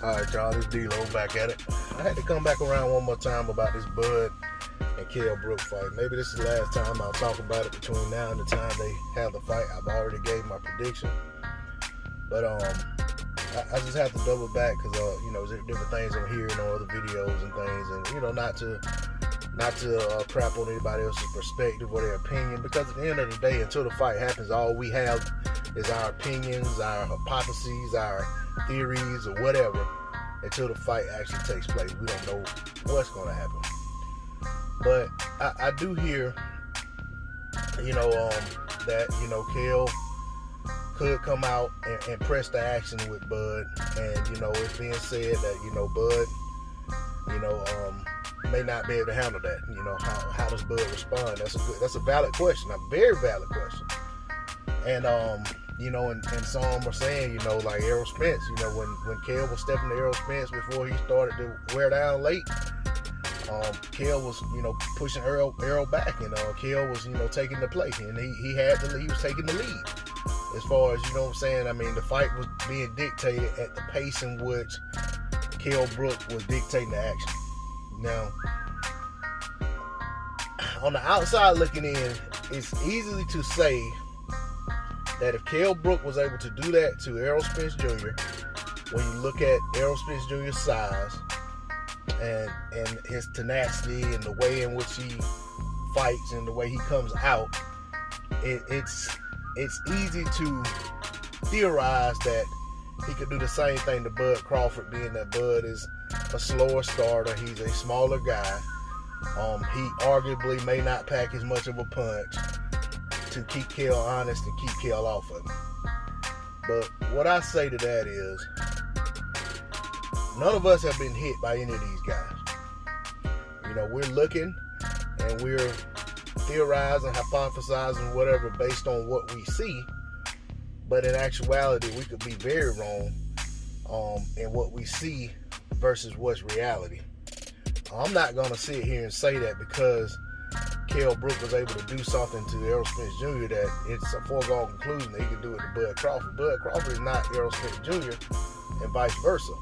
Alright, y'all, this D-Lo back at it. I had to come back around one more time about this Bud and Kell Brook fight. Maybe this is the last time I'll talk about it between now and the time they have the fight. I've already gave my prediction. But I just have to double back because there's different things I'm hearing on other videos and things, and not to crap on anybody else's perspective or their opinion, because at the end of the day, until the fight happens, all we have is our opinions, our hypotheses, our theories, or whatever. Until the fight actually takes place, we don't know what's going to happen. But I do hear, that Kell could come out and press the action with Bud, and it's being said that Bud, may not be able to handle that. How does Bud respond? That's a valid question, a very valid question. And and some are saying, like Errol Spence, when Kell was stepping to Errol Spence before he started to wear down late, Kell was, pushing Errol back, and Kell was, taking the play, and he was taking the lead. As far as, the fight was being dictated at the pace in which Kell Brook was dictating the action. Now, on the outside looking in, it's easy to say that if Kell Brook was able to do that to Errol Spence Jr., when you look at Errol Spence Jr.'s size and his tenacity and the way in which he fights and the way he comes out, it's easy to theorize that he could do the same thing to Bud Crawford, being that Bud is a slower starter. He's a smaller guy. He arguably may not pack as much of a punch to keep Kell honest and keep Kell off of him. But what I say to that is, none of us have been hit by any of these guys. We're looking and we're theorizing, hypothesizing, whatever, based on what we see. But in actuality, we could be very wrong in what we see versus what's reality. I'm not going to sit here and say that because Kell Brook was able to do something to Errol Spence Jr. that it's a foregone conclusion that he can do it to Bud Crawford. Bud Crawford is not Errol Spence Jr. and vice versa.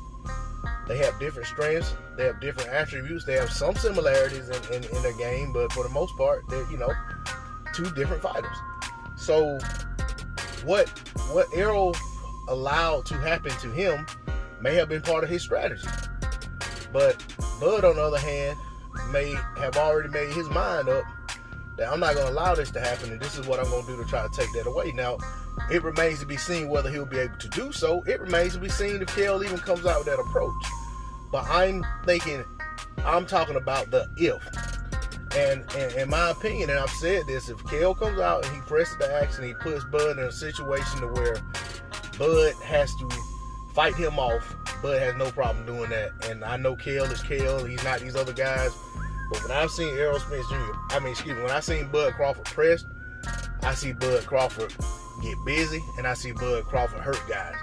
They have different strengths. They have different attributes. They have some similarities in their game, but for the most part, they're, two different fighters. So what Errol allowed to happen to him may have been part of his strategy. But Bud, on the other hand, may have already made his mind up that I'm not going to allow this to happen, and this is what I'm going to do to try to take that away. Now, it remains to be seen whether he'll be able to do so. It remains to be seen if Kell even comes out with that approach. But I'm talking about the if. And in my opinion, and I've said this, if Kell comes out and he presses the action, he puts Bud in a situation to where Bud has to fight him off, Bud has no problem doing that. And I know Kell is Kell, he's not these other guys. But when I've seen Errol Spence Jr., when I seen Bud Crawford pressed, I see Bud Crawford get busy, and I see Bud Crawford hurt guys.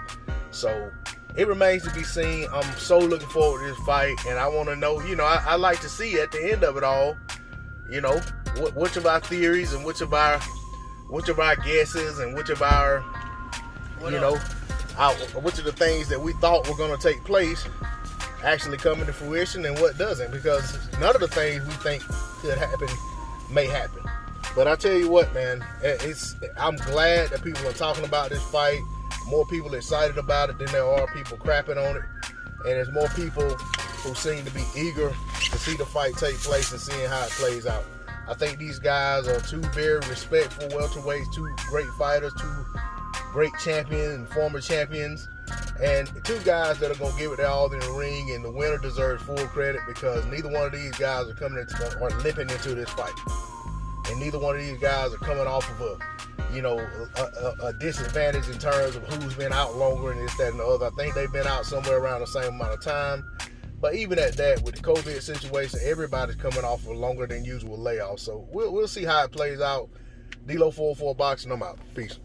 So it remains to be seen. I'm so looking forward to this fight, and I want to know, I like to see at the end of it all, which of our theories and which of our guesses and which of our, which of the things that we thought were going to take place actually come into fruition and what doesn't, because none of the things we think could happen may happen. But I tell you what, man, I'm glad that people are talking about this fight. More people excited about it than there are people crapping on it. And there's more people who seem to be eager to see the fight take place and seeing how it plays out. I think these guys are two very respectful welterweights, two great fighters, two great champions and former champions, and two guys that are going to give it their all in the ring, and the winner deserves full credit because neither one of these guys are limping into this fight. And neither one of these guys are coming off of a disadvantage in terms of who's been out longer and this, that, and the other. I think they've been out somewhere around the same amount of time. But even at that, with the COVID situation, everybody's coming off a longer than usual layoff. So we'll see how it plays out. D-Lo 404 Boxing, I'm out. Peace.